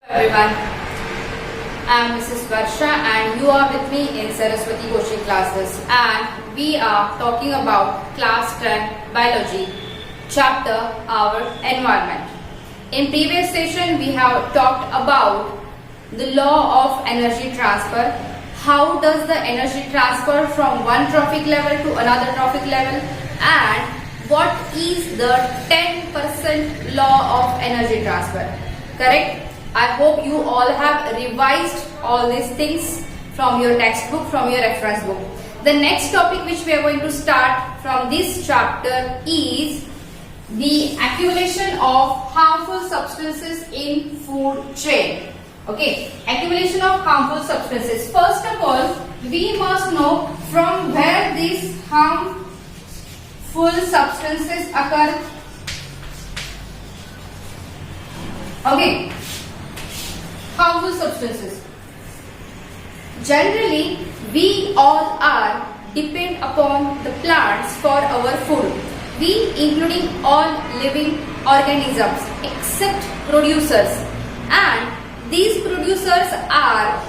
Everyone, I am Mrs. Varsha and you are with me in Saraswati coaching classes, and we are talking about class 10 biology chapter our environment. In previous session we have talked about the law of energy transfer. How does the energy transfer from one trophic level to another trophic level, and what is the 10% law of energy transfer? Correct? I hope you all have revised all these things from your textbook, from your reference book. The next topic which we are going to start from this chapter is the accumulation of harmful substances in food chain. Okay, accumulation of harmful substances. First of all, we must know from where these harmful substances occur. Okay. Harmful substances. Generally, we all are depend upon the plants for our food. We, including all living organisms except producers, and these producers are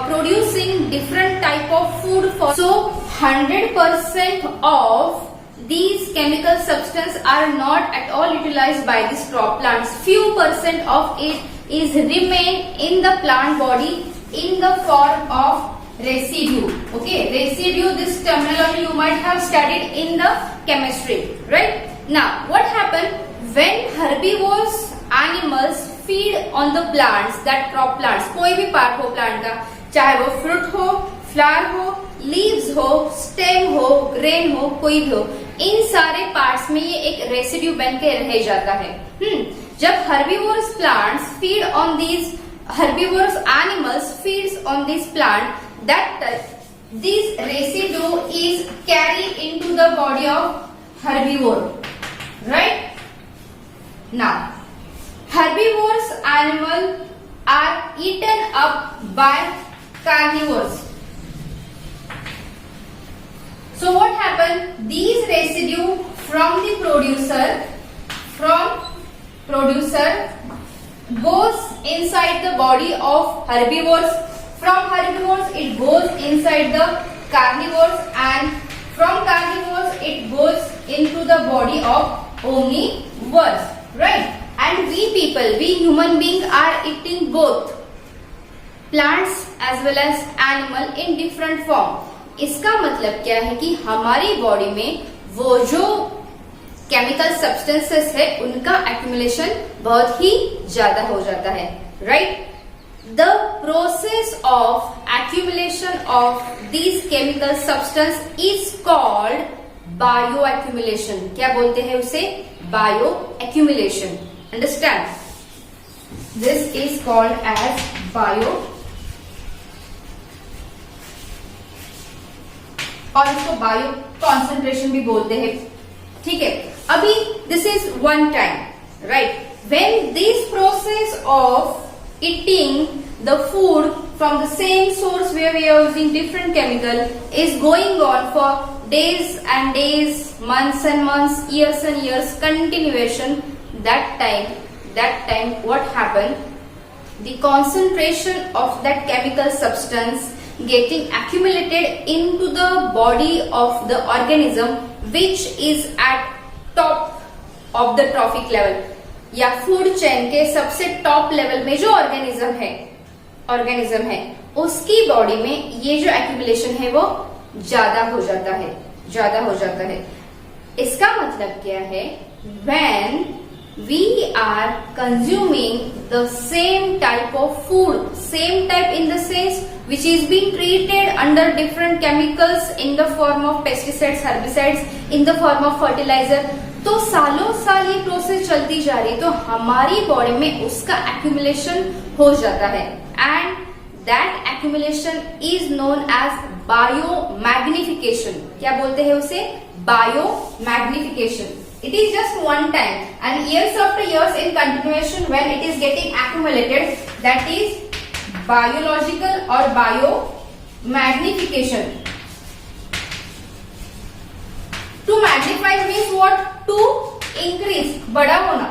producing different type of food for. So 100% of these chemical substances are not at all utilized by these crop plants. Few percent of it is remain in the plant body in the form of residue. Okay, residue, this terminology you might have studied in the chemistry, right? Now what happens when herbivorous animals feed on the plants, that crop plants, कोई भी part हो plant का, चाहे वो fruit हो, flower हो, leaves हो, stem हो, ग्रेन हो, कोई भी हो, इन सारे पार्ट्स में ये एक रेसिड्यू बन के रह जाता है. जब herbivorous plants feed on these, herbivorous animals feeds on this plant, that this residue is carried into the body of herbivore, right? Now herbivorous animals are eaten up by carnivores. So what happened? These residue from the producer goes inside the body of herbivores. From herbivores it goes inside the carnivores, and from carnivores it goes into the body of omnivores, right? And we people, we human beings are eating both plants as well as animal in different form. इसका मतलब क्या है कि हमारी body में वो जो chemical substances है उनका एक्यूमुलेशन बहुत ही ज्यादा हो जाता है, right? The process of accumulation of this chemical substance is called bio accumulation. क्या बोलते हैं उसे? Bio accumulation. Understand? This is called as bio, और इसको बायो कॉन्सेंट्रेशन भी बोलते हैं. ठीक है, अभी this is one time, right? When this process of eating the food from the same source where we are using different chemical is going on for days and days, months and months, years and years, continuation, that time what happened? The concentration of that chemical substance getting accumulated into the body of the organism which is at top of the trophic level, या food chain के सबसे top level में जो organism है उसकी body में ये जो एक्यूमुलेशन है वो ज्यादा हो जाता है. इसका मतलब क्या है? when we are consuming the same type of food, same type in the sense which is being treated under different chemicals in the form of pesticides, herbicides, in the form of fertilizer, तो सालों साल ये process चलती जा रही है तो हमारी बॉडी में उसका एक्यूमुलेशन हो जाता है, and that accumulation is known as biomagnification. क्या बोलते हैं उसे? Biomagnification. It is just one time, and years after years in continuation when it is getting accumulated, that is biological or biomagnification. To magnify means what? To increase, बड़ा होना.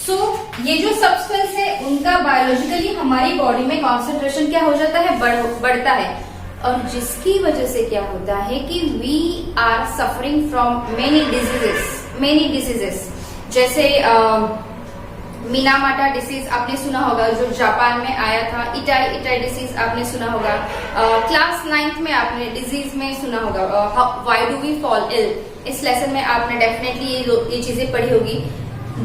So ये जो substance है उनका बायोलॉजिकली हमारी body में concentration क्या हो जाता है, बढ़ता है, और जिसकी वजह से क्या होता है कि we are suffering from many diseases जैसे मिनामाटा डिसीज आपने सुना होगा, जो जापान में आया था। इटाई डिसीज आपने सुना होगा। क्लास 9th में आपने डिजीज में सुना होगा why do we fall ill, इस लेसन में आपने डेफिनेटली ये चीजें पढ़ी होगी।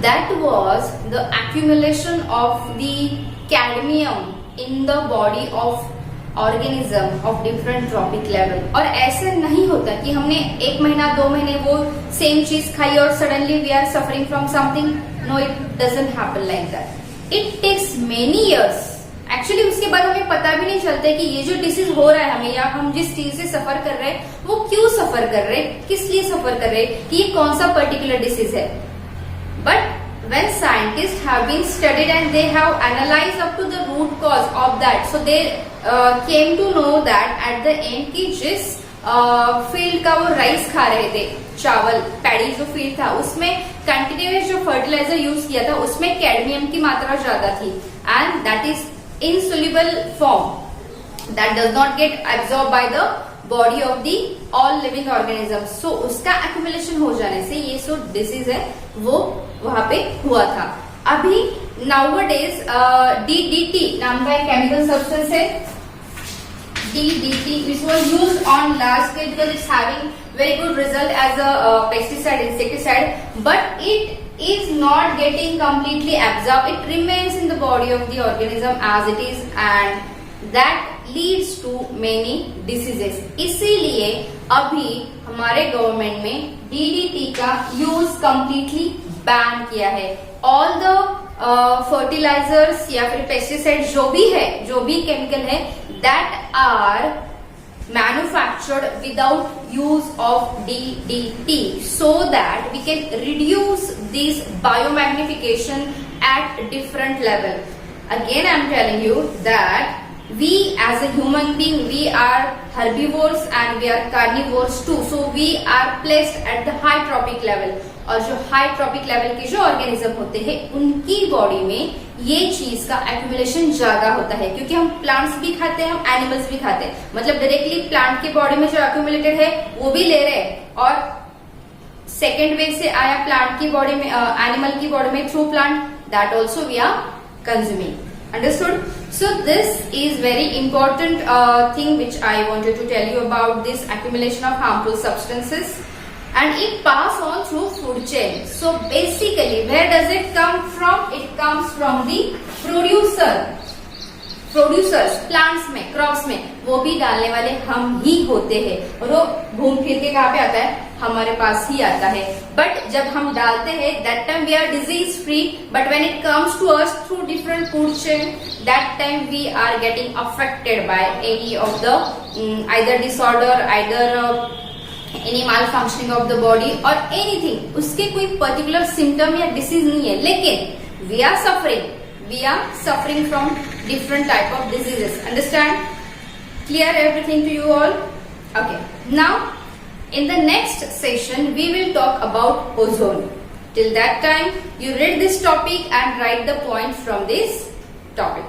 That was the accumulation of the cadmium in the body of organism of different trophic level. और ऐसे नहीं होता कि हमने 1 महीना 2 महीने वो सेम चीज खाई और suddenly we are suffering from something. No, it doesn't happen like that. It takes many years. Actually उसके बाद हमें पता भी नहीं चलता कि ये जो डिसीज हो रहा है हमें, या हम जिस चीज से सफर कर रहे हैं वो क्यों सफर कर रहे हैं, किस लिए सफर कर रहे हैं, कि ये कौन सा पर्टिकुलर डिसीज है। But when scientists have been studied and they have analyzed up to the root cause of that, so they came to know that at the end कि जिस फील्ड का वो राइस खा रहे थे, चावल पैडी जो फील्ड था, उसमें कंटिन्यूअस जो फर्टिलाइजर यूज किया था उसमें कैडमियम की मात्रा ज्यादा थी, and that is insoluble form that does not get absorbed by the body of the all living organisms. So उसका accumulation हो जाने से ये जो disease है वो वहां पे हुआ था। अभी nowadays DDT नाम का एक chemical substance है, DDT, which was used on large scale because it's having very good result as a pesticide, insecticide, but it is not getting completely absorbed. It remains in the body of the organism as it is, and that leads to many diseases. इसीलिए अभी हमारे government में DDT का use completely ban किया है। All the fertilizers या फिर pesticide जो भी है, जो भी केमिकल है, that are manufactured without use of DDT, so that we can reduce this biomagnification at different level. Again, I am telling you that we as a human being, we are herbivores and we are carnivores too, so we are placed at the high trophic level. और जो high trophic level के जो organism होते हैं उनकी body में ये चीज का एक्यूमुलेशन ज्यादा होता है, क्योंकि हम प्लांट्स भी खाते हैं, हम एनिमल्स भी खाते हैं, मतलब डायरेक्टली प्लांट की बॉडी में जो एक्यूमुलेटेड है वो भी ले रहे हैं, और सेकेंड वेव से आया प्लांट की बॉडी में, एनिमल की बॉडी में through plant, that also we are consuming. Understood? So this is very important thing which I wanted to tell you about this accumulation of harmful substances, and it pass on through food chain. So basically where does it come from? It comes from the producers plants में, crops में, वो भी डालने वाले हम ही होते हैं, और वो घूम फिर के कहाँ पे आता है, हमारे पास ही आता है। बट जब हम डालते हैं that time we are disease free, but when it comes to us through different food chain, that time we are getting affected by any of the either disorder, either any malfunctioning of the body or anything. उसके कोई particular symptom या disease नहीं है, लेकिन we are suffering from different type of diseases. Understand? Clear everything to you all? Okay. Now, in the next session, we will talk about ozone. Till that time, you read this topic and write the points from this topic.